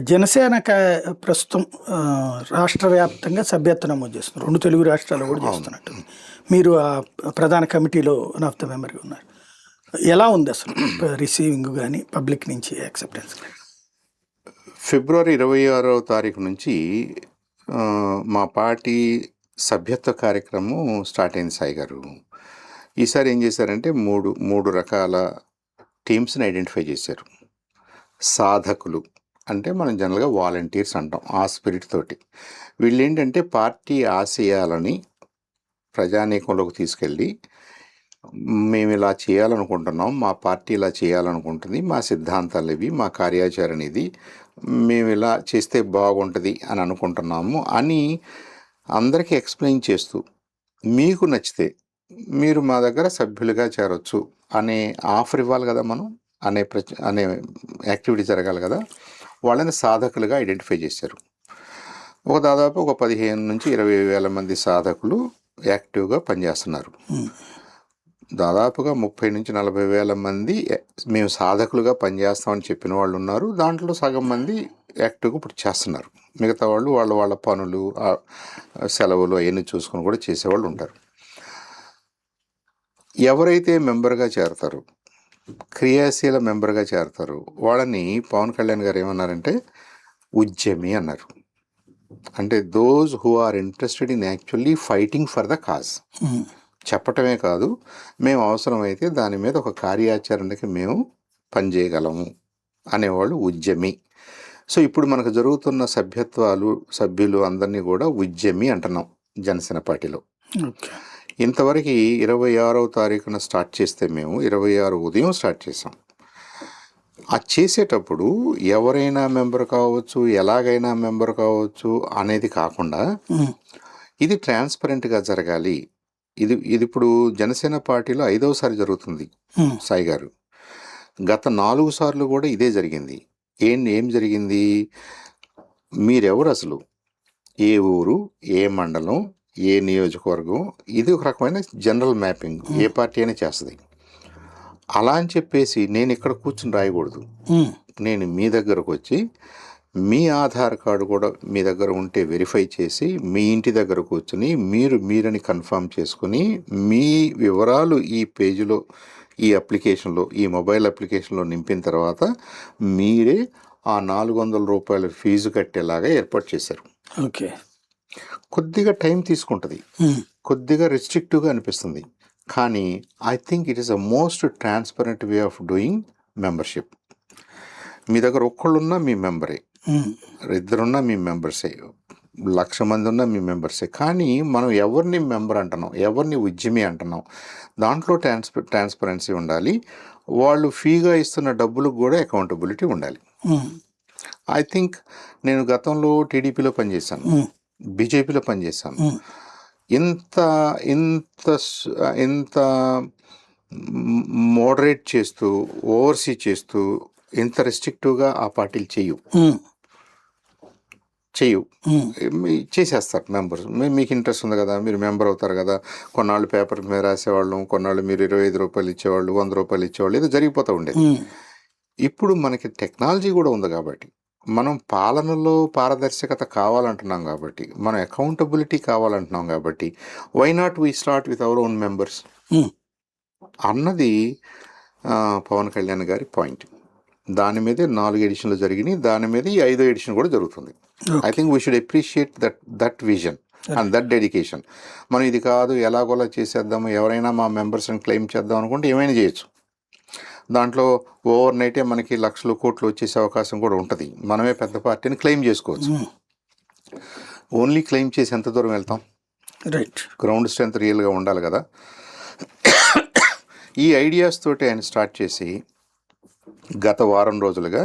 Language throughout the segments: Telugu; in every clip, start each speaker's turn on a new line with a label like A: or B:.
A: జనసేన ప్రస్తుతం రాష్ట్ర వ్యాప్తంగా సభ్యత్వ నమోదు చేస్తున్నారు. 2 తెలుగు రాష్ట్రాల్లో కూడా చేస్తున్నట్టు. మీరు ఆ ప్రధాన కమిటీలో వన్ ఆఫ్ ద మెంబర్గా ఉన్నారు. ఎలా ఉంది అసలు రిసీవింగ్ కానీ పబ్లిక్ నుంచి యాక్సెప్టెన్స్?
B: ఫిబ్రవరి 26వ తారీఖు నుంచి మా పార్టీ సభ్యత్వ కార్యక్రమం స్టార్ట్ అయింది సాయి గారు. ఈసారి ఏం చేశారంటే మూడు రకాల టీమ్స్ని ఐడెంటిఫై చేశారు. సాధకులు అంటే మనం జనరల్గా వాలంటీర్స్ అంటాం, ఆ స్పిరిట్ తోటి. వీళ్ళు ఏంటంటే పార్టీ ఆశయాలని ప్రజానీకంలోకి తీసుకెళ్ళి మేము ఇలా చేయాలనుకుంటున్నాం, మా పార్టీ ఇలా చేయాలనుకుంటుంది, మా సిద్ధాంతాలు ఇవి, మా కార్యాచరణ ఇది, మేము ఇలా చేస్తే బాగుంటుంది అని అనుకుంటున్నాము అని అందరికీ ఎక్స్ప్లెయిన్ చేస్తూ, మీకు నచ్చితే మీరు మా దగ్గర సభ్యులుగా చేరొచ్చు అనే ఆఫర్ ఇవ్వాలి కదా, మనం అనే యాక్టివిటీ జరగాలి కదా. వాళ్ళని సాధకులుగా ఐడెంటిఫై చేశారు. దాదాపు 15 నుంచి 20 వేల మంది సాధకులు యాక్టివ్గా పనిచేస్తున్నారు. దాదాపుగా 30 నుంచి 40 వేల మంది మేము సాధకులుగా పనిచేస్తామని చెప్పిన వాళ్ళు ఉన్నారు. దాంట్లో సగం మంది యాక్టివ్గా ఇప్పుడు చేస్తున్నారు. మిగతా వాళ్ళు వాళ్ళ పనులు, సెలవులు అవన్నీ చూసుకొని కూడా చేసేవాళ్ళు ఉంటారు. ఎవరైతే మెంబర్గా చేరతారో, క్రియాశీల మెంబర్గా చేరతారు, వాళ్ళని పవన్ కళ్యాణ్ గారు ఏమన్నారంటే ఉద్యమి అన్నారు. అంటే those who are interested in actually fighting for the cause. చెప్పటమే కాదు, మేము అవసరమైతే దాని మీద ఒక కార్యాచరణకి మేము పనిచేయగలము అనేవాళ్ళు ఉద్యమి. సో ఇప్పుడు మనకు జరుగుతున్న సభ్యులు అందరినీ కూడా ఉద్యమి అంటున్నాం జనసేన పార్టీలో. ఇంతవరకు 26వ తారీఖున స్టార్ట్ చేస్తే మేము 26 ఉదయం స్టార్ట్ చేసాం. అది చేసేటప్పుడు ఎవరైనా మెంబర్ కావచ్చు, ఎలాగైనా మెంబర్ కావచ్చు అనేది కాకుండా ఇది ట్రాన్స్పరెంట్గా జరగాలి. ఇది ఇప్పుడు జనసేన పార్టీలో 5వసారి జరుగుతుంది సాయి గారు. గత 4 సార్లు కూడా ఇదే జరిగింది. ఏం జరిగింది? మీరెవరు అసలు, ఏ ఊరు, ఏ మండలం, ఏ నియోజకవర్గం, ఇది ఒక రకమైన జనరల్ మ్యాపింగ్ ఏ పార్టీ అయినా చేస్తుంది. అలా అని చెప్పేసి నేను ఇక్కడ కూర్చుని రాయకూడదు. నేను మీ దగ్గరకు వచ్చి మీ ఆధార్ కార్డు కూడా మీ దగ్గర ఉంటే వెరిఫై చేసి మీ ఇంటి దగ్గర కూర్చుని మీరని కన్ఫర్మ్ చేసుకుని మీ వివరాలు ఈ పేజీలో, ఈ అప్లికేషన్లో, ఈ మొబైల్ అప్లికేషన్లో నింపిన తర్వాత మీరే ఆ 400 రూపాయల ఫీజు కట్టేలాగా ఏర్పాటు చేశారు.
A: ఓకే,
B: కొద్దిగా టైం తీసుకుంటుంది, కొద్దిగా రిస్ట్రిక్టివ్గా అనిపిస్తుంది, కానీ I think it is a most transparent way of doing membership. మీ దగ్గర ఒక్కళ్ళున్నా మీ మెంబరే, 2 మీ మెంబర్సే, 1,00,000 మంది ఉన్నా మీ మెంబర్సే. కానీ మనం ఎవరిని మెంబర్ అంటున్నాం, ఎవరిని ఉద్యమి అంటున్నాం, దాంట్లో ట్రాన్స్పరెన్సీ ఉండాలి. వాళ్ళు ఫీగా ఇస్తున్న డబ్బులకు కూడా అకౌంటబిలిటీ ఉండాలి. ఐ థింక్ నేను గతంలో టీడీపీలో పనిచేశాను, బీజేపీలో పనిచేశాను. ఇంత మోడరేట్ చేస్తూ, ఓవర్సీ చేస్తూ, ఇంత రెస్ట్రిక్టివ్గా ఆ పార్టీలు చేసేస్తారు. మెంబర్స్ మీకు ఇంట్రెస్ట్ ఉంది కదా, మీరు మెంబర్ అవుతారు కదా, కొన్నాళ్ళు పేపర్ మీద రాసేవాళ్ళం, కొన్నాళ్ళు మీరు 25 రూపాయలు ఇచ్చేవాళ్ళు, 100 రూపాయలు ఇచ్చేవాళ్ళు, ఇది జరిగిపోతూ ఉండేది. ఇప్పుడు మనకి టెక్నాలజీ కూడా ఉంది కాబట్టి, మనం పాలనలో పారదర్శకత కావాలంటున్నాం కాబట్టి, మనం అకౌంటబిలిటీ కావాలంటున్నాం కాబట్టి, why not we start with our own members అన్నది పవన్ కళ్యాణ్ గారి పాయింట్. దాని మీదే 4 ఎడిషన్లు జరిగినాయి, దాని మీద ఈ 5వ ఎడిషన్ కూడా జరుగుతుంది. I think we should appreciate that vision and that dedication. మనం ఇది కాదు ఎలాగోలా చేసేద్దాము, ఎవరైనా మా మెంబర్స్ని క్లెయిమ్ చేద్దాం అనుకుంటే ఏమైనా చేయొచ్చు. దాంట్లో ఓవర్ నైటే మనకి లక్షలు కోట్లు వచ్చేసే అవకాశం కూడా ఉంటుంది. మనమే పెద్ద పార్టీని క్లెయిమ్ చేసుకోవచ్చు. ఓన్లీ క్లెయిమ్ చేసి ఎంత దూరం వెళ్తాం?
A: రైట్,
B: గ్రౌండ్ స్ట్రెంత్ రియల్గా ఉండాలి కదా. ఈ ఐడియాస్ తోటి ఆయన స్టార్ట్ చేసి గత వారం రోజులుగా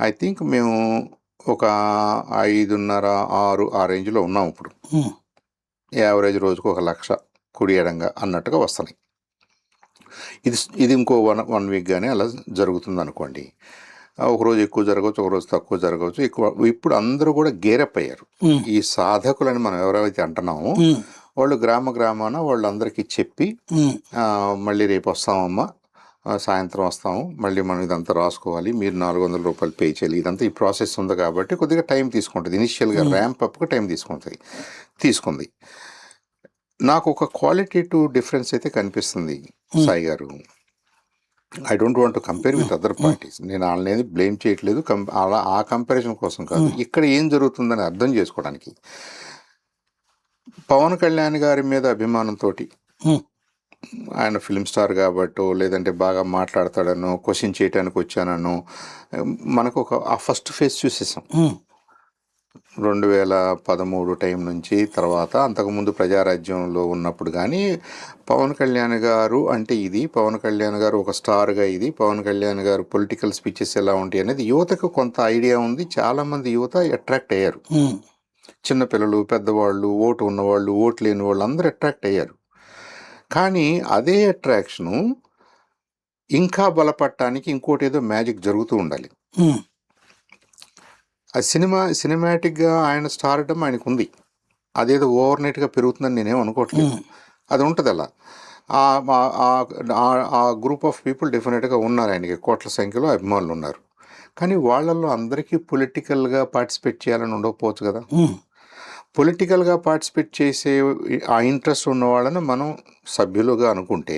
B: ఐ థింక్ మేము ఒక 5.5, 6 ఆ రేంజ్లో ఉన్నాం. ఇప్పుడు యావరేజ్ రోజుకు 1,00,000 కుడి ఎడంగా అన్నట్టుగా వస్తున్నాయి. ఇది ఇంకో 1 వీక్ కానీ అలా జరుగుతుంది అనుకోండి. ఒకరోజు ఎక్కువ జరగవచ్చు, ఒకరోజు తక్కువ జరగవచ్చు. ఇప్పుడు అందరూ కూడా గేరప్ అయ్యారు. ఈ సాధకులని మనం ఎవరైతే అంటున్నామో వాళ్ళు గ్రామాన వాళ్ళందరికీ చెప్పి మళ్ళీ రేపు వస్తామమ్మా, సాయంత్రం వస్తాము, మళ్ళీ మనం ఇదంతా రాసుకోవాలి, మీరు 400 రూపాయలు పే చేయాలి, ఇదంతా ఈ ప్రాసెస్ ఉంది కాబట్టి కొద్దిగా టైం తీసుకుంటుంది. ఇనిషియల్గా ర్యాంప్ అప్గా టైం తీసుకుంది. నాకు ఒక క్వాలిటేటివ్ డిఫరెన్స్ అయితే కనిపిస్తుంది సాయి గారు. I don't want to compare with other parties. నేను వాళ్ళని బ్లేమ్ చేయట్లేదు, అలా ఆ కంపారిజన్ కోసం కాదు. ఇక్కడ ఏం జరుగుతుందని అర్థం చేసుకోవడానికి పవన్ కళ్యాణ్ గారి మీద అభిమానంతో, ఆయన ఫిల్మ్ స్టార్ కాబట్టో లేదంటే బాగా మాట్లాడతాడనో క్వశ్చన్ చేయడానికి వచ్చానో మనకు ఆ ఫస్ట్ ఫేజ్ చూసేసాం 2013 టైం నుంచి. తర్వాత అంతకుముందు ప్రజారాజ్యంలో ఉన్నప్పుడు కానీ పవన్ కళ్యాణ్ గారు అంటే ఇది, పవన్ కళ్యాణ్ గారు ఒక స్టార్గా ఇది, పవన్ కళ్యాణ్ గారు పొలిటికల్ స్పీచెస్ ఎలా ఉంటాయి అనేది యువతకు కొంత ఐడియా ఉంది. చాలామంది యువత అట్రాక్ట్ అయ్యారు. చిన్నపిల్లలు, పెద్దవాళ్ళు, ఓటు ఉన్నవాళ్ళు, ఓటు లేని వాళ్ళు అందరూ అట్రాక్ట్ అయ్యారు. కానీ అదే అట్రాక్షను ఇంకా బలపడటానికి ఇంకోటి ఏదో మ్యాజిక్ జరుగుతూ ఉండాలి. ఆ సినిమాటిక్గా ఆయన స్టార్డమ్ ఆయనకు ఉంది, అదేదో ఓవర్ నైట్గా పెరుగుతుందని నేనేం అనుకోవట్లేదు. అది ఉంటుంది అలా. ఆ గ్రూప్ ఆఫ్ పీపుల్ డెఫినెట్గా ఉన్నారు, ఆయనకి కోట్ల సంఖ్యలో అభిమానులు ఉన్నారు. కానీ వాళ్ళల్లో అందరికీ పొలిటికల్గా పార్టిసిపేట్ చేయాలని ఉండకపోవచ్చు కదా. పొలిటికల్గా పార్టిసిపేట్ చేసే ఆ ఇంట్రెస్ట్ ఉన్న వాళ్ళని మనం సభ్యులుగా అనుకుంటే,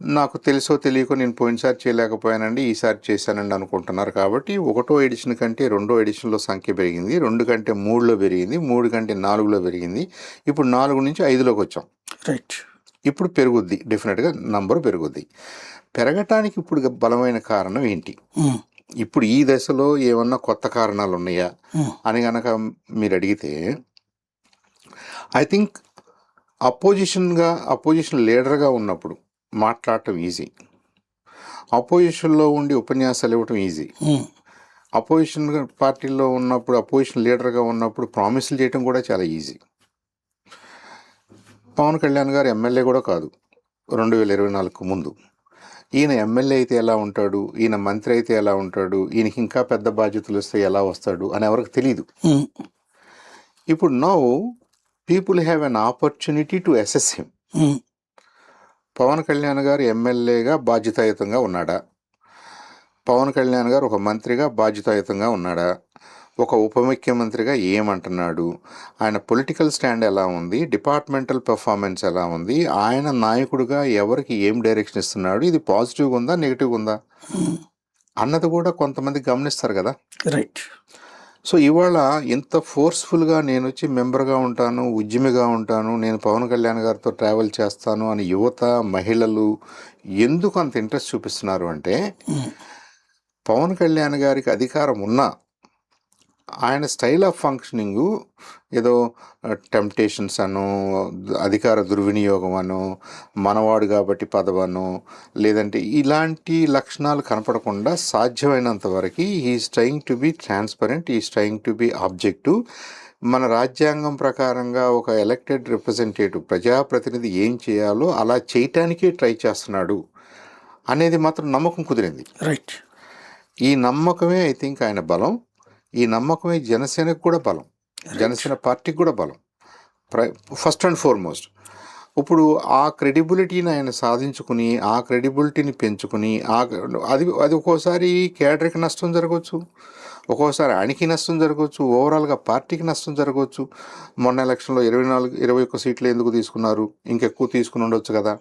B: నాకు తెలుసో తెలియకో నేను పోయినసారి చేయలేకపోయానండి, ఈసారి చేశానండి అనుకుంటున్నారు. కాబట్టి 1వ ఎడిషన్ కంటే 2వ ఎడిషన్లో సంఖ్య పెరిగింది, 2 కంటే 3లో పెరిగింది, 3 కంటే 4లో పెరిగింది, ఇప్పుడు 4 నుంచి 5లోకి వచ్చాం.
A: రైట్.
B: ఇప్పుడు పెరుగుద్ది, డెఫినెట్గా నంబర్ పెరుగుద్ది. పెరగటానికి ఇప్పుడు బలమైన కారణం ఏంటి? ఇప్పుడు ఈ దశలో ఏమన్నా కొత్త కారణాలు ఉన్నాయా అని కనుక మీరు అడిగితే, ఐ థింక్ అపోజిషన్ లీడర్గా ఉన్నప్పుడు మాట్లాడటం ఈజీ, అపోజిషన్లో ఉండి ఉపన్యాసాలు ఇవ్వటం ఈజీ, అపోజిషన్ పార్టీలో ఉన్నప్పుడు, అపోజిషన్ లీడర్గా ఉన్నప్పుడు ప్రామిసులు చేయటం కూడా చాలా ఈజీ. పవన్ కళ్యాణ్ గారు ఎమ్మెల్యే కూడా కాదు 2024కు ముందు. ఈయన ఎమ్మెల్యే అయితే ఎలా ఉంటాడు, ఈయన మంత్రి అయితే ఎలా ఉంటాడు, ఈయనకి ఇంకా పెద్ద బాధ్యతలు వస్తే ఎలా వస్తాడు అని ఎవరికి తెలియదు. ఇప్పుడు now people have an opportunity to assess him. Pawan Kalyan గారు ఎమ్మెల్యేగా బాధ్యతాయుతంగా ఉన్నాడా, పవన్ కళ్యాణ్ గారు ఒక మంత్రిగా బాధ్యతాయుతంగా ఉన్నాడా, ఒక ఉప ముఖ్యమంత్రిగా ఏమంటున్నాడు, ఆయన పొలిటికల్ స్టాండ్ ఎలా ఉంది, డిపార్ట్మెంటల్ పెర్ఫార్మెన్స్ ఎలా ఉంది, ఆయన నాయకుడిగా ఎవరికి ఏం డైరెక్షన్ ఇస్తున్నాడు, ఇది పాజిటివ్గా ఉందా నెగిటివ్గా ఉందా అన్నది కూడా కొంతమంది గమనిస్తారు కదా.
A: రైట్.
B: సో ఇవాళ ఇంత ఫోర్స్ఫుల్గా నేను వచ్చి మెంబర్గా ఉంటాను, ఉద్యమిగా ఉంటాను, నేను పవన్ కళ్యాణ్ గారితో ట్రావెల్ చేస్తాను అని యువత, మహిళలు ఎందుకు అంత ఇంట్రెస్ట్ చూపిస్తున్నారు అంటే, పవన్ కళ్యాణ్ గారికి అధికారం ఉన్నా ఆయన స్టైల్ ఆఫ్ ఫంక్షనింగు ఏదో టెంప్టేషన్స్ అను, అధికార దుర్వినియోగం అను, మనవాడు కాబట్టి పదవను, లేదంటే ఇలాంటి లక్షణాలు కనపడకుండా సాధ్యమైనంత వరకు is trying to be transparent, is trying to be objective. మన రాజ్యాంగం ప్రకారంగా ఒక ఎలక్టెడ్ రిప్రజెంటేటివ్, ప్రజాప్రతినిధి ఏం చేయాలో అలా చేయటానికే ట్రై చేస్తున్నాడు అనేది మాత్రం నమ్మకం కుదిరింది.
A: రైట్.
B: ఈ నమ్మకమే ఐ థింక్ ఆయన బలం, ఈ నమ్మకమే జనసేనకు కూడా బలం, జనసేన పార్టీకి కూడా బలం ఫస్ట్ అండ్ ఫార్మోస్ట్. ఇప్పుడు ఆ క్రెడిబిలిటీని ఆయన సాధించుకుని, ఆ క్రెడిబిలిటీని పెంచుకుని, అది ఒక్కోసారి కేడర్కి నష్టం జరగవచ్చు, ఒక్కోసారి ఆయనకి నష్టం జరగవచ్చు, ఓవరాల్గా పార్టీకి నష్టం జరగవచ్చు. మొన్న ఎలక్షన్లో 21 సీట్లు ఎందుకు తీసుకున్నారు, ఇంకెక్కువ తీసుకుని ఉండొచ్చు కదా,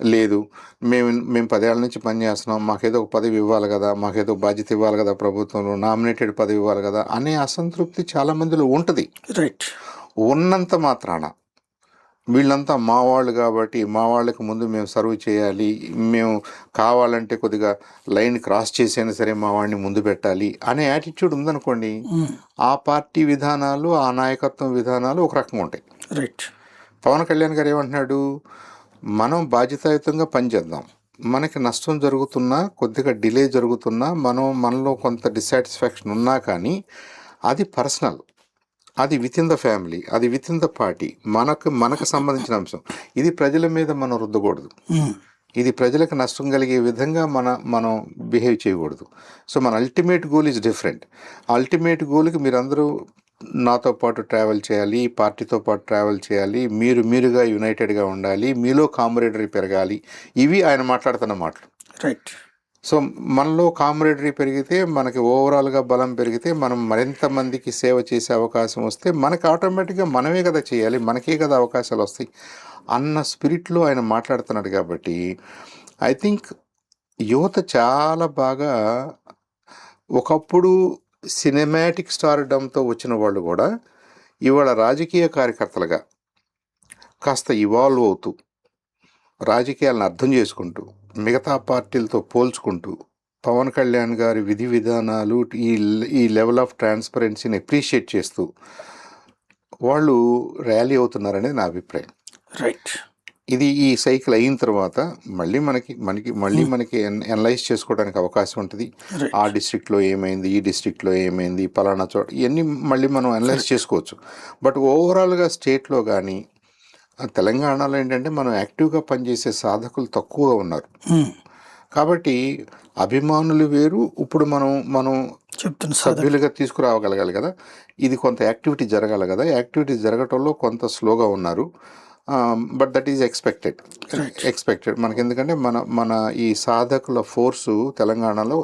B: లేదు మేము 10 ఏళ్ళ నుంచి పనిచేస్తున్నాం, మాకేదో ఒక పదవి ఇవ్వాలి కదా, మాకేదో బాధ్యత ఇవ్వాలి కదా, ప్రభుత్వంలో నామినేటెడ్ పదవి ఇవ్వాలి కదా అనే అసంతృప్తి చాలామందిలో ఉంటుంది.
A: రైట్.
B: ఉన్నంత మాత్రాన వీళ్ళంతా మా వాళ్ళు కాబట్టి మా వాళ్ళకి ముందు మేము సర్వ్ చేయాలి, మేము కావాలంటే కొద్దిగా లైన్ క్రాస్ చేసైనా సరే మా వాడిని ముందు పెట్టాలి అనే యాటిట్యూడ్ ఉందనుకోండి, ఆ పార్టీ విధానాలు, ఆ నాయకత్వం విధానాలు ఒక రకంగా ఉంటాయి.
A: రైట్.
B: పవన్ కళ్యాణ్ గారు ఏమంటున్నాడు, మనం బాధ్యతాయుతంగా పనిచేద్దాం, మనకి నష్టం జరుగుతున్నా, కొద్దిగా డిలే జరుగుతున్నా, మనలో కొంత డిస్సాటిస్ఫాక్షన్ ఉన్నా కానీ అది పర్సనల్, అది విత్ ఇన్ ద ఫ్యామిలీ, అది విత్ ఇన్ ద పార్టీ, మనకు సంబంధించిన అంశం. ఇది ప్రజల మీద మనం రుద్దకూడదు, ఇది ప్రజలకు నష్టం కలిగే విధంగా మనం బిహేవ్ చేయకూడదు. సో మన ultimate goal is different. Ultimate గోల్కి మీరందరూ నాతో పాటు ట్రావెల్ చేయాలి, పార్టీతో పాటు ట్రావెల్ చేయాలి, మీరుగా యునైటెడ్గా ఉండాలి, మీలో కామరేడరీ పెరగాలి, ఇవి ఆయన మాట్లాడుతున్న మాటలు.
A: రైట్.
B: సో మనలో కామ్రేడరీ పెరిగితే, మనకి ఓవరాల్గా బలం పెరిగితే, మనం మరింత మందికి సేవ చేసే అవకాశం వస్తే మనకి ఆటోమేటిక్గా మనమే కదా చేయాలి, మనకే కదా అవకాశాలు వస్తాయి అన్న స్పిరిట్లో ఆయన మాట్లాడుతున్నాడు. కాబట్టి ఐ థింక్ యువత చాలా బాగా, ఒకప్పుడు సినిమాటిక్ స్టార్డంతో వచ్చిన వాళ్ళు కూడా ఇవాళ రాజకీయ కార్యకర్తలుగా కాస్త ఇవాల్వ్ అవుతూ, రాజకీయాలను అర్థం చేసుకుంటూ, మిగతా పార్టీలతో పోల్చుకుంటూ, పవన్ కళ్యాణ్ గారి విధి విధానాలు, ఈ లెవెల్ ఆఫ్ ట్రాన్స్పరెన్సీని అప్రిషియేట్ చేస్తూ వాళ్ళు ర్యాలీ అవుతున్నారనేది నా అభిప్రాయం.
A: రైట్.
B: ఇది ఈ సైకిల్ అయిన తర్వాత మళ్ళీ మనకి అనలైజ్ చేసుకోవడానికి అవకాశం ఉంటుంది. ఆ డిస్ట్రిక్ట్లో ఏమైంది, ఈ డిస్ట్రిక్ట్లో ఏమైంది, పలానా చోట, ఇవన్నీ మళ్ళీ మనం అనలైజ్ చేసుకోవచ్చు. బట్ ఓవరాల్గా స్టేట్లో కానీ తెలంగాణలో ఏంటంటే మనం యాక్టివ్గా పనిచేసే సాధకులు తక్కువగా ఉన్నారు. కాబట్టి అభిమానులు వేరు, ఇప్పుడు మనం
A: చెప్తున్న
B: సభ్యులుగా తీసుకురావగలగాలి కదా, ఇది కొంత యాక్టివిటీ జరగాలి కదా, యాక్టివిటీ జరగటంలో కొంత స్లోగా ఉన్నారు. బట్ దట్ ఈజ్ ఎక్స్పెక్టెడ్ మనకి, ఎందుకంటే మన ఈ సాధకుల ఫోర్సు తెలంగాణలో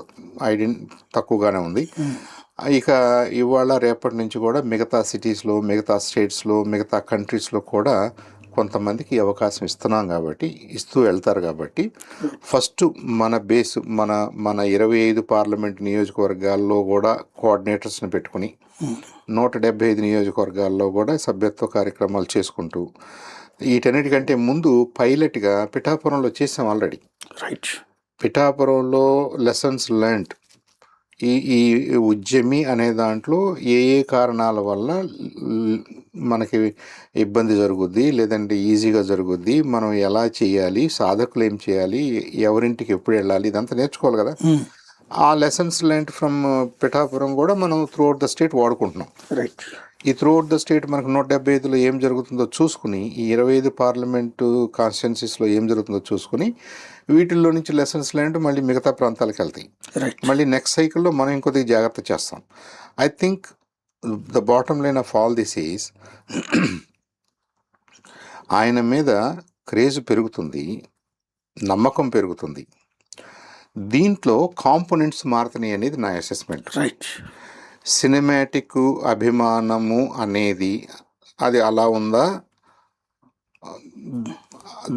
B: తక్కువగానే ఉంది. ఇక ఇవాళ రేపటి నుంచి కూడా మిగతా సిటీస్లో, మిగతా స్టేట్స్లో, మిగతా కంట్రీస్లో కూడా కొంతమందికి అవకాశం ఇస్తున్నాం కాబట్టి, ఇస్తూ వెళ్తారు. కాబట్టి ఫస్ట్ మన బేస్ మన 25 పార్లమెంట్ నియోజకవర్గాల్లో కూడా కోఆర్డినేటర్స్ని పెట్టుకుని 175 నియోజకవర్గాల్లో కూడా సభ్యత్వ కార్యక్రమాలు చేసుకుంటూ, వీటన్నిటికంటే ముందు పైలట్గా పిఠాపురంలో చేసాం ఆల్రెడీ.
A: రైట్.
B: పిఠాపురంలో లెసన్స్ లెర్న్డ్, ఈ ఉద్యమి అనే దాంట్లో ఏ కారణాల వల్ల మనకి ఇబ్బంది జరుగుద్ది, లేదంటే ఈజీగా జరుగుద్ది, మనం ఎలా చేయాలి, సాధకులు ఏం చేయాలి, ఎవరింటికి ఎప్పుడు వెళ్ళాలి, ఇదంతా నేర్చుకోవాలి కదా. ఆ లెసన్స్ లెర్న్డ్ ఫ్రమ్ పిఠాపురం కూడా మనం త్రూఅవుట్ ద స్టేట్ వాడుకుంటున్నాం.
A: రైట్.
B: ఈ త్రూఅవుట్ ద స్టేట్ మనకు 175లో ఏం జరుగుతుందో చూసుకుని, ఈ 25 పార్లమెంటు కాన్స్టిట్యున్సీస్లో ఏం జరుగుతుందో చూసుకుని, వీటిల్లో నుంచి లెసన్స్ లెర్న్డ్ మళ్ళీ మిగతా ప్రాంతాలకు వెళ్తాయి. మళ్ళీ నెక్స్ట్ సైకిల్లో మనం ఇంకొద్దిగా జాగ్రత్త చేస్తాం. I think the bottom line of all this is, ఆయన మీద క్రేజ్ పెరుగుతుంది, నమ్మకం పెరుగుతుంది, దీంట్లో కాంపోనెంట్స్ మారుతున్నాయి అనేది నా అసెస్మెంట్.
A: రైట్.
B: సినిమాటిక్ అభిమానము అనేది అది అలా ఉందా,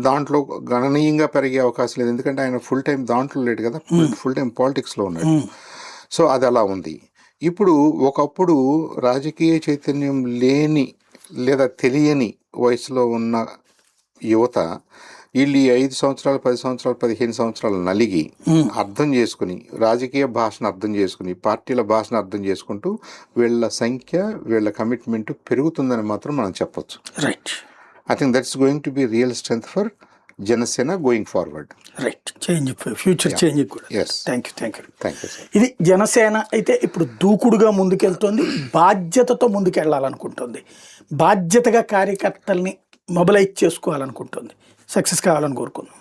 B: దాంట్లో గణనీయంగా పెరిగే అవకాశం లేదు, ఎందుకంటే ఆయన ఫుల్ టైం దాంట్లో లేడు కదా, ఫుల్ టైం పాలిటిక్స్లో ఉన్నాడు. సో అది అలా ఉంది. ఇప్పుడు ఒకప్పుడు రాజకీయ చైతన్యం లేని లేదా తెలియని వయసులో ఉన్న యువత వీళ్ళు 5 సంవత్సరాలు, 10 సంవత్సరాలు, 15 సంవత్సరాలు నలిగి అర్థం చేసుకుని, రాజకీయ భాషను అర్థం చేసుకుని, పార్టీల భాషను అర్థం చేసుకుంటూ వీళ్ళ సంఖ్య, వీళ్ళ కమిట్మెంట్ పెరుగుతుందని మాత్రం మనం చెప్పొచ్చు.
A: Right.
B: I think that's going to be real strength for Janasena going forward.
A: Right. Change, future change కూడా. Thank you.
B: సార్.
A: ఇది జనసేన అయితే ఇప్పుడు దూకుడుగా ముందుకెళ్తోంది, బాధ్యతతో ముందుకెళ్లాలనుకుంటుంది, బాధ్యతగా కార్యకర్తల్ని మొబిలైజ్ చేసుకోవాలనుకుంటుంది, సక్సెస్ కావాలని కోరుకుందాం.